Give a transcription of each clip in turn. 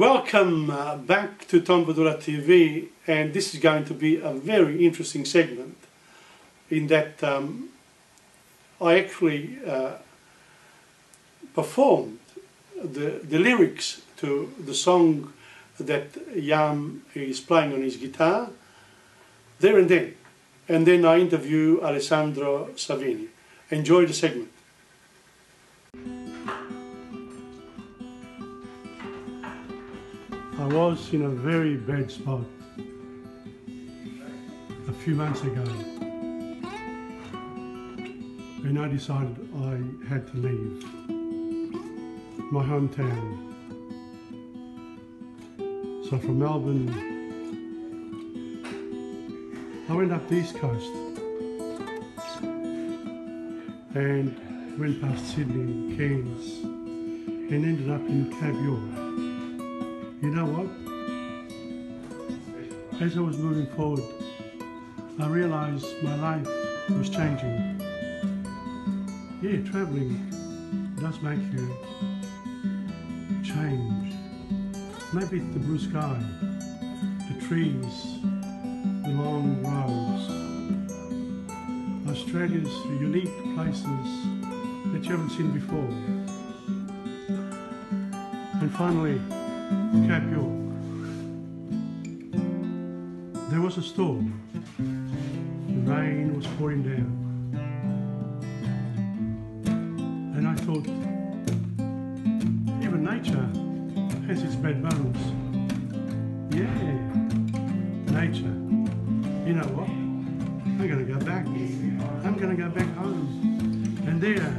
Welcome back to TomPadulaTV, and this is going to be a very interesting segment in that I actually performed the lyrics to the song that Yam is playing on his guitar there and then I interview Alessandro Savini. Enjoy the segment. I was in a very bad spot a few months ago, and I decided I had to leave my hometown. So from Melbourne, I went up the East Coast and went past Sydney, Cairns, and ended up in Cab York. You know what? As I was moving forward, I realised my life was changing. Yeah, travelling does make you change. Maybe it's the blue sky, the trees, the long roads, Australia's unique places that you haven't seen before. And finally, Cab York. There was a storm. The rain was pouring down. And I thought, even nature has its bad moments. Yeah, nature. You know what? I'm going to go back. I'm going to go back home. And there,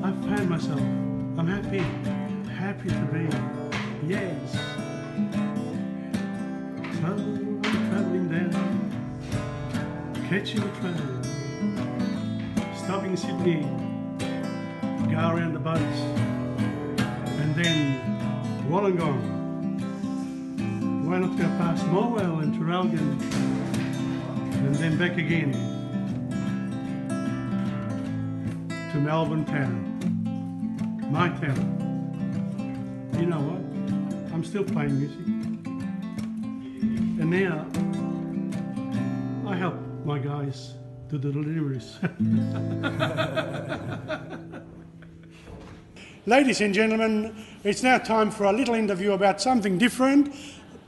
I found myself. I'm happy to be. Yes. So I'm travelling down, catching a train, stopping in Sydney, go around the boats, and then Wollongong. Why not go past Morwell and Traralgon, and then back again to Melbourne town, my town. You know what? I'm still playing music. And now I help my guys do the deliveries. Ladies and gentlemen, it's now time for a little interview about something different,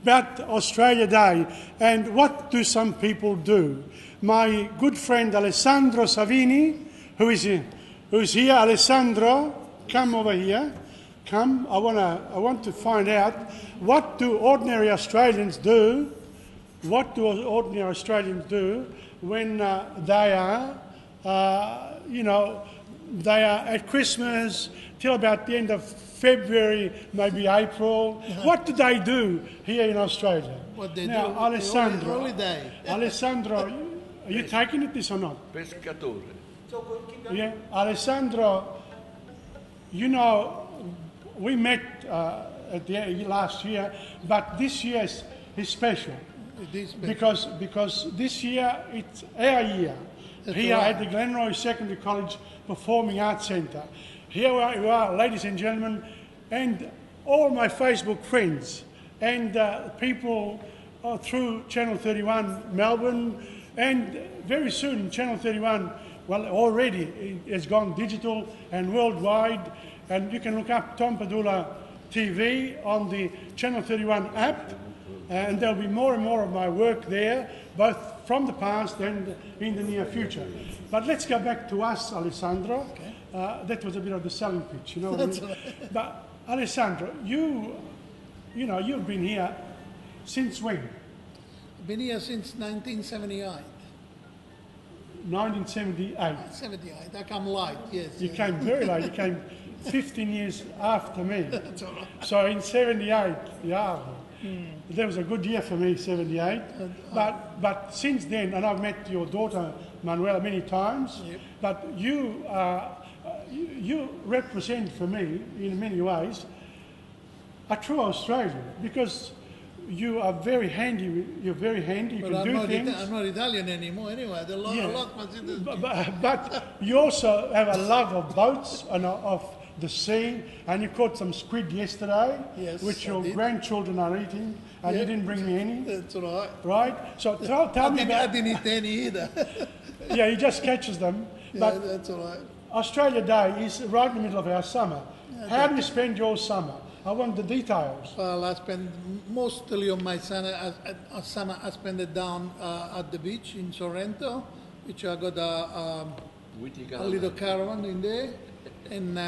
about Australia Day and what do some people do. My good friend Alessandro Savini, who is here. Alessandro, come over here. Come, I want to find out, what do ordinary Australians do? What do ordinary Australians do when they are, they are at Christmas till about the end of February, maybe April? What do they do here in Australia? What they now, do? Alessandro, Holiday. Alessandro, are you taking it, this or not? Pescatore. Yeah, Alessandro, you know, we met at the last year, but this year is special. It is special. Because this year it's our year. That's Here right. at the Glenroy Secondary College Performing Arts Centre. Here we are, ladies and gentlemen, and all my Facebook friends and people through Channel 31 Melbourne, and very soon Channel 31, well, already it has gone digital and worldwide. And you can look up TomPadulaTV on the Channel 31 app, and there'll be more and more of my work there, both from the past and in the near future. But let's go back to us, Alessandro. Okay. That was a bit of the selling pitch, you know. But Alessandro, you've been here since when? I've been here since 1978. 1978. 78. I come late, yes. You came very late. You came 15 years after me. That's all right. So in 78, yeah, that was a good year for me, 78. But since then, and I've met your daughter Manuela many times, Yep. but you represent for me in many ways a true Australian, because you are very handy. You're very handy. You But can I'm do not, things. I'm not Italian anymore anyway. A lot Yeah. much in the... But you also have a love of boats and of the sea, and you caught some squid yesterday, Yes, which I your did. grandchildren are eating, and you didn't bring me any. That's right. Right? So tell me I about... didn't eat any either. Yeah, he just catches them. Yeah, But that's all right. Australia Day is right in the middle of our summer. How do you spend your summer? I want the details. Well, I spend mostly of my summer, I spend it down at the beach in Sorrento, which I got a little caravan in there, and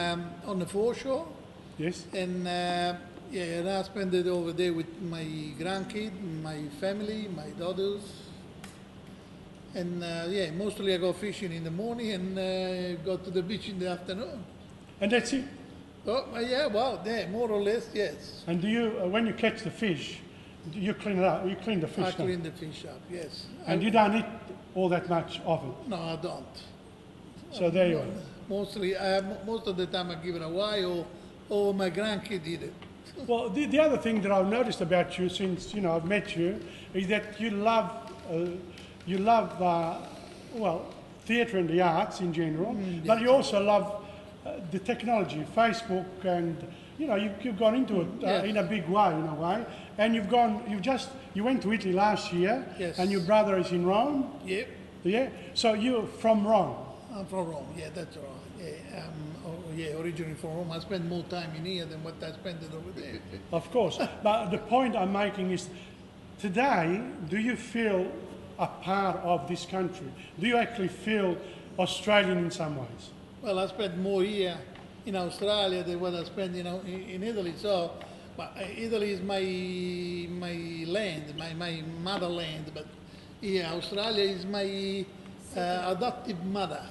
on the foreshore. Yes? And yeah, and I spend it over there with my grandkid, my family, my daughters. And yeah, mostly I go fishing in the morning and go to the beach in the afternoon. And that's it? Oh, yeah, well, yeah, more or less, yes. And do you, when you catch the fish, you clean it up? You clean the fish I up? clean the fish up, yes. And you don't eat all that much of it? No, I don't. So there you are. Mostly, most of the time I give it away, or my grandkid eat it. Well, the other thing that I've noticed about you since, you know, I've met you, is that you love, well, theatre and the arts in general, but you also love the technology, Facebook, and, you know, you've gone into it Yes. in a big way, in a way. And you went to Italy last year, Yes. and your brother is in Rome, Yep, yeah? So you're from Rome. I'm from Rome, yeah, that's right. Yeah, yeah, originally from Rome. I spend more time in here than what I spent over there. Of course. But the point I'm making is, today, do you feel a part of this country? Do you actually feel Australian in some ways? Well, I spent more here in Australia than what I spent, in Italy. So, but Italy is my land, my motherland. But yeah, Australia is my adoptive mother.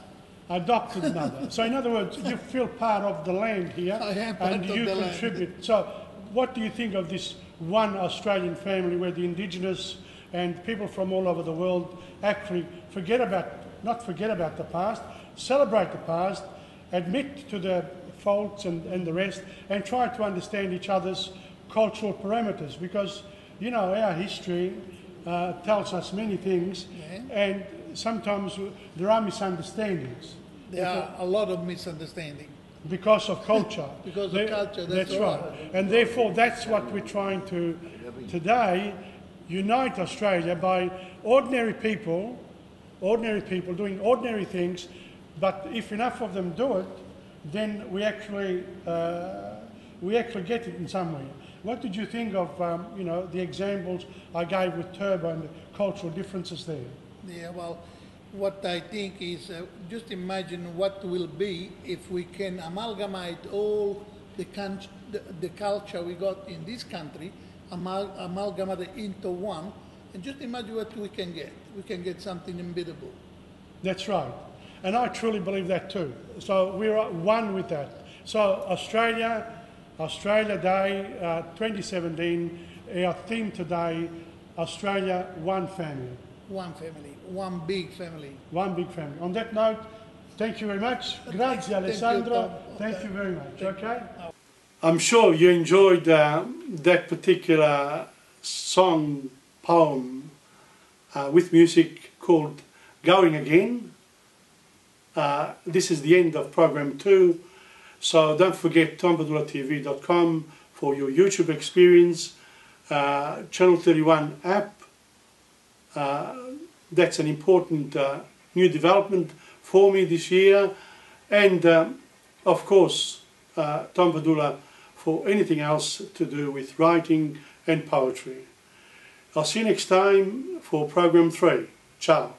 Adopted mother. So in other words, you feel part of the land here, I am part and of you the land. contribute. So what do you think of this one Australian family where the Indigenous and people from all over the world actually not forget about the past, celebrate the past, admit to the faults and the rest, and try to understand each other's cultural parameters? Because, you know, our history tells us many things, and sometimes there are misunderstandings. There are a lot of misunderstanding. Because of culture. Because of culture, that's right. And therefore, that's what we're trying to, today, unite Australia by ordinary people doing ordinary things, but if enough of them do it, then we actually get it in some way. What did you think of, you know, the examples I gave with Turbo and the cultural differences there? Yeah, well, what I think is, just imagine what will be if we can amalgamate all the culture we got in this country, amalgamate it into one, and just imagine what we can get. We can get something unbeatable. That's right. And I truly believe that too. So we're one with that. So Australia Day 2017, our theme today, Australia, one family. One family, one big family. One big family. On that note, thank you very much. Grazie, Alessandro. Thank you very much. Okay? I'm sure you enjoyed that particular song, poem, with music called Going Again. This is the end of program 2. So don't forget TomPadulaTV.com for your YouTube experience. Channel 31 app. That's an important new development for me this year, and of course Tom Padula for anything else to do with writing and poetry. I'll see you next time for program 3. Ciao.